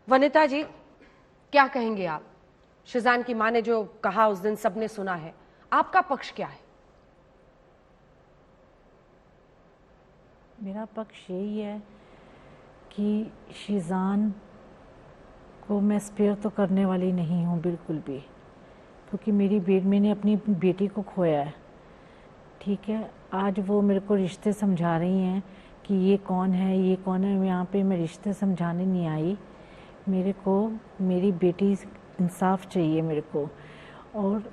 वनिता जी, क्या कहेंगे आप? शिजान की मां ने जो कहा उस दिन सबने सुना है, आपका पक्ष क्या है? मेरा पक्ष यही है कि शिजान को मैं स्पेयर तो करने वाली नहीं हूँ बिल्कुल भी, क्योंकि मैंने अपनी बेटी को खोया है। ठीक है, आज वो मेरे को रिश्ते समझा रही हैं कि ये कौन है, ये कौन है। यहाँ पे मैं रिश्ते समझाने नहीं आई। मेरे को मेरी बेटी इंसाफ चाहिए मेरे को। और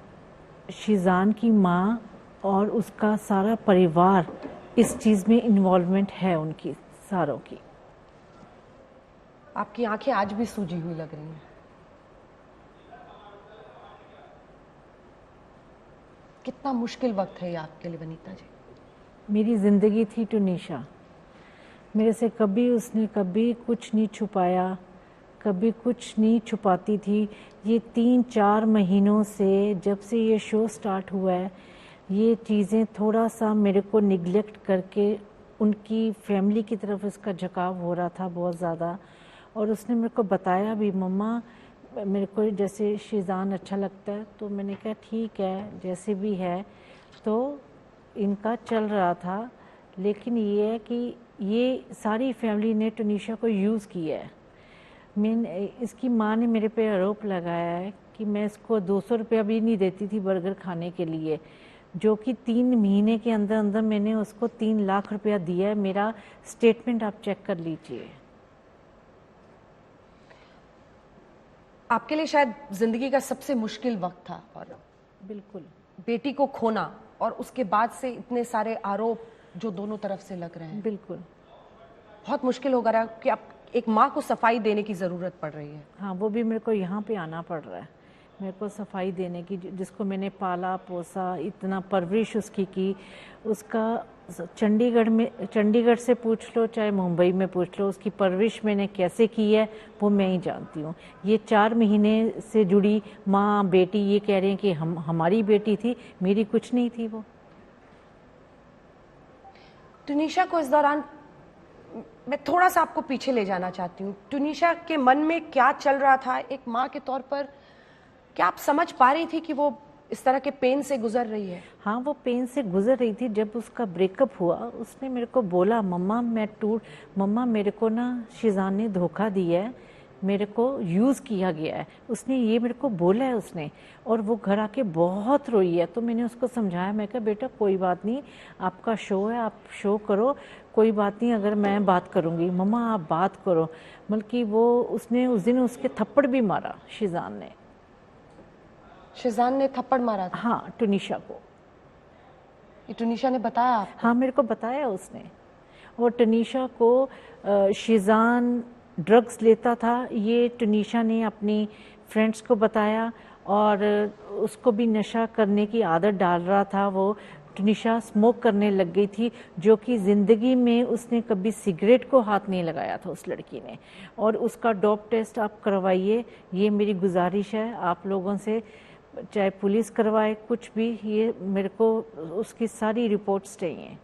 शिजान की माँ और उसका सारा परिवार इस चीज़ में इन्वॉल्वमेंट है उनकी सारों की। आपकी आंखें आज भी सूजी हुई लग रही हैं। कितना मुश्किल वक्त है ये आपके लिए वनिता जी। मेरी ज़िंदगी थी टुनीशा, मेरे से कभी उसने कभी कुछ नहीं छुपाया, कभी कुछ नहीं छुपाती थी। ये 3-4 महीनों से, जब से ये शो स्टार्ट हुआ है, ये चीज़ें थोड़ा सा मेरे को निगलेक्ट करके उनकी फैमिली की तरफ इसका झुकाव हो रहा था बहुत ज़्यादा। और उसने मेरे को बताया भी, मम्मा मेरे को जैसे शिजान अच्छा लगता है, तो मैंने कहा ठीक है जैसे भी है। तो इनका चल रहा था, लेकिन ये है कि ये सारी फैमिली ने टुनीशा को यूज़ किया है। इसकी माँ ने मेरे पे आरोप लगाया है कि मैं इसको 200 रुपया भी नहीं देती थी बर्गर खाने के लिए, जो कि 3 महीने के अंदर अंदर मैंने उसको 3 लाख रुपया दिया है। मेरा स्टेटमेंट आप चेक कर लीजिए। आपके लिए शायद जिंदगी का सबसे मुश्किल वक्त था, और बिल्कुल बेटी को खोना और उसके बाद से इतने सारे आरोप जो दोनों तरफ से लग रहे हैं, बिल्कुल बहुत मुश्किल हो गया कि आप एक माँ को सफाई देने की जरूरत पड़ रही है। हाँ, वो भी मेरे को यहाँ पे आना पड़ रहा है, मेरे को सफाई देने की, जिसको मैंने पाला पोसा, इतना परवरिश उसकी की। उसका चंडीगढ़ से पूछ लो चाहे मुंबई में पूछ लो, उसकी परवरिश मैंने कैसे की है वो मैं ही जानती हूँ। ये 4 महीने से जुड़ी माँ बेटी ये कह रहे हैं कि हमारी बेटी थी, मेरी कुछ नहीं थी वो। टुनीशा को इस दौरान मैं थोड़ा सा आपको पीछे ले जाना चाहती हूँ। टुनीशा के मन में क्या चल रहा था एक माँ के तौर पर? क्या आप समझ पा रही थी कि वो इस तरह के पेन से गुजर रही है? हाँ, वो पेन से गुजर रही थी। जब उसका ब्रेकअप हुआ, उसने मेरे को बोला, मम्मा मेरे को ना शिजान ने धोखा दिया है, मेरे को यूज़ किया गया है, उसने ये मेरे को बोला है उसने। और वो घर आके बहुत रोई है। तो मैंने उसको समझाया, मैं कहा बेटा कोई बात नहीं, आपका शो है, आप शो करो, कोई बात नहीं, अगर मैं बात करूँगी। मम्मा आप बात करो। बल्कि वो उसने उस दिन उसके थप्पड़ भी मारा शिजान ने। शिजान ने थप्पड़ मारा था? हाँ, टुनीशा को। ये टुनीशा ने बताया आपको? हाँ, मेरे को बताया उसने। और टुनीशा को शिजान ड्रग्स लेता था, ये टुनीशा ने अपनी फ्रेंड्स को बताया, और उसको भी नशा करने की आदत डाल रहा था वो। टुनीशा स्मोक करने लग गई थी, जो कि ज़िंदगी में उसने कभी सिगरेट को हाथ नहीं लगाया था उस लड़की ने। और उसका डोप टेस्ट आप करवाइए, ये मेरी गुजारिश है आप लोगों से, चाहे पुलिस करवाए कुछ भी, ये मेरे को उसकी सारी रिपोर्ट्स चाहिए।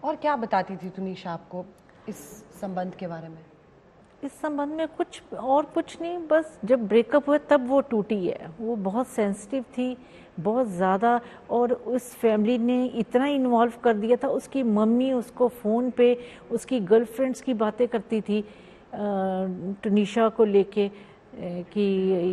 और क्या बताती थी टुनीशा आपको इस संबंध के बारे में? इस संबंध में कुछ नहीं, बस जब ब्रेकअप हुआ तब वो टूटी है। वो बहुत सेंसिटिव थी, बहुत ज़्यादा। और उस फैमिली ने इतना इन्वॉल्व कर दिया था, उसकी मम्मी उसको फ़ोन पे उसकी गर्लफ्रेंड्स की बातें करती थी टुनीशा को लेके, कि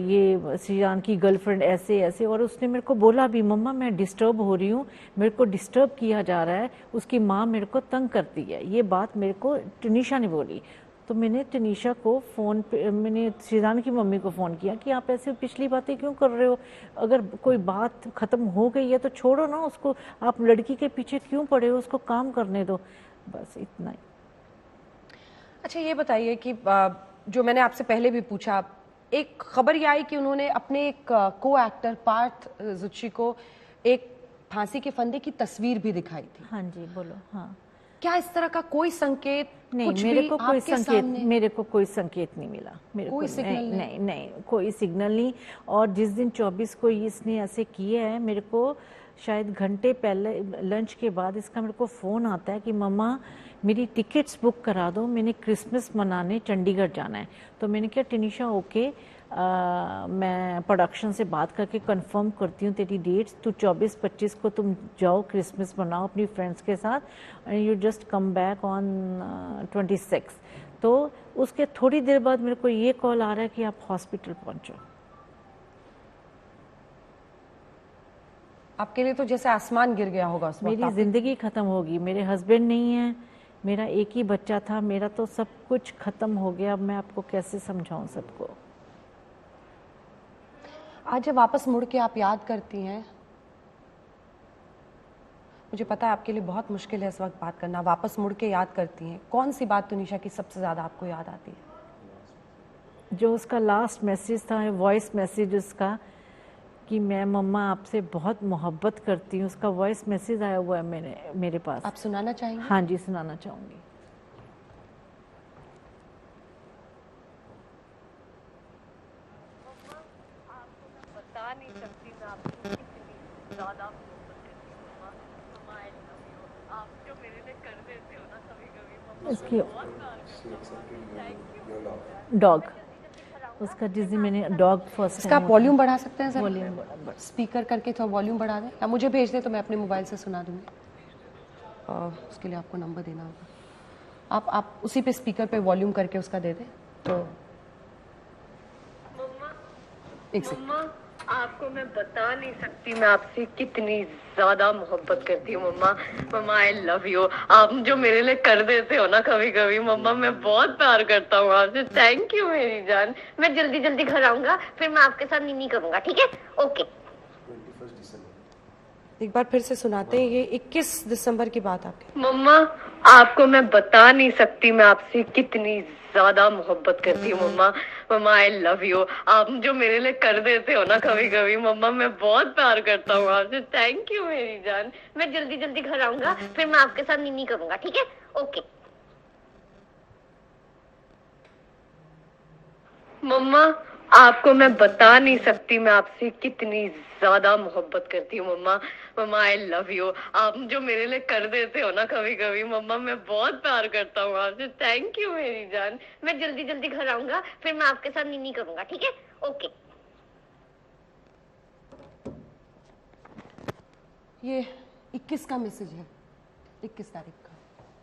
ये शिजान की गर्लफ्रेंड ऐसे ऐसे। और उसने मेरे को बोला भी, मम्मा मैं डिस्टर्ब हो रही हूँ, मेरे को डिस्टर्ब किया जा रहा है, उसकी माँ मेरे को तंग करती है, ये बात मेरे को टुनीशा ने बोली। तो मैंने टुनीशा को फ़ोन पे, मैंने शिजान की मम्मी को फ़ोन किया कि आप ऐसे पिछली बातें क्यों कर रहे हो, अगर कोई बात ख़त्म हो गई है तो छोड़ो ना उसको, आप लड़की के पीछे क्यों पड़े हो, उसको काम करने दो, बस इतना ही। अच्छा ये बताइए कि जो मैंने आपसे पहले भी पूछा, एक खबर ये आई कि उन्होंने अपने एक को एक्टर पार्थ जुच्ची को एक फांसी के फंदे की तस्वीर भी दिखाई थी। हाँ जी, बोलो। हाँ, क्या इस तरह का कोई संकेत? नहीं, कुछ मेरे भी को कोई आपके संकेत, सामने? मेरे को कोई संकेत नहीं मिला, मेरे कोई को सिग्नल नहीं, नहीं? नहीं नहीं, कोई सिग्नल नहीं। और जिस दिन 24 को इसने ऐसे किया है, मेरे को शायद घंटे पहले लंच के बाद इसका मेरे को फ़ोन आता है कि मम्मा मेरी टिकट्स बुक करा दो, मैंने क्रिसमस मनाने चंडीगढ़ जाना है। तो मैंने कहा टिनिशा ओके, मैं प्रोडक्शन से बात करके कंफर्म करती हूँ तेरी डेट्स, तू 24-25 को तुम जाओ क्रिसमस मनाओ अपनी फ्रेंड्स के साथ, and you just come back on 26। तो उसके थोड़ी देर बाद मेरे को ये कॉल आ रहा है कि आप हॉस्पिटल पहुंचो। आपके लिए तो जैसे आसमान गिर गया होगा उस वक्त। मेरी जिंदगी खत्म होगी, मेरे हस्बैंड नहीं है, मेरा एक ही बच्चा था, मेरा तो सब कुछ खत्म हो गया। अब मैं आपको कैसे समझाऊं सबको। आज जब वापस मुड़ के आप याद करती हैं, मुझे पता है आपके लिए बहुत मुश्किल है इस वक्त बात करना, वापस मुड़ के याद करती हैं, कौन सी बात तुनिशा की सबसे ज्यादा आपको याद आती है? जो उसका लास्ट मैसेज था, वॉइस मैसेज उसका, कि मैं मम्मा आपसे बहुत मोहब्बत करती हूँ, उसका वॉइस मैसेज आया हुआ है मेरे पास। आप सुनाना चाहेंगे? हाँ जी, सुनाना चाहूँगी। बता नहीं सकती मैं आपको कितनी ज़्यादा मोहब्बत करती हूँ मम्मा। मम्मा आई लव यू। आप जो मेरे लिए कर देते हो ना कभी कभी मम्मा, इसकी बहुत प्यार करती हूँ। Thank you. डॉग, उसका जिस दिन मैंने डॉग फर्स्ट इसका आप वॉल्यूम बढ़ा सकते हैं सर? वॉल्यूम स्पीकर करके थोड़ा वॉल्यूम बढ़ा दें, या मुझे भेज दें तो मैं अपने मोबाइल से सुना दूंगी। उसके लिए आपको नंबर देना होगा। आप उसी पे स्पीकर पे वॉल्यूम करके उसका दे दें तो। मम्मा आपको मैं बता नहीं सकती मैं आपसे कितनी ज्यादा मोहब्बत करती हूँ मम्मा। मम्मा आई लव यू। आप जो मेरे लिए कर देते हो ना कभी कभी मम्मा, मैं बहुत प्यार करता हूँ आपसे। थैंक यू मेरी जान। मैं जल्दी जल्दी घर आऊंगा, फिर मैं आपके साथ नीनी करूंगा, ठीक है? ओके। एक बार फिर से सुनाते हैं, ये 21 दिसंबर की बात आपकी। मम्मा आपको मैं बता नहीं सकती मैं आपसे कितनी ज्यादा मोहब्बत करती हूँ मम्मा। मम्मा आई लव यू। आप जो मेरे लिए कर देते हो ना कभी कभी मम्मा, मैं बहुत प्यार करता हूँ आपसे। थैंक यू मेरी जान। मैं जल्दी जल्दी घर आऊंगा, फिर मैं आपके साथ नीनी करूंगा, ठीक है? ओके। मम्मा आपको मैं बता नहीं सकती मैं आपसे कितनी ज्यादा मोहब्बत करती हूँ मम्मा। मम्मा आई लव यू। आप जो मेरे लिए कर देते हो ना कभी कभी मम्मा, मैं बहुत प्यार करता हूँ आपसे। थैंक यू मेरी जान। मैं जल्दी जल्दी घर आऊंगा, फिर मैं आपके साथ नीनी करूंगा, ठीक है? ओके। ये 21 का मैसेज है, 21 तारीख का।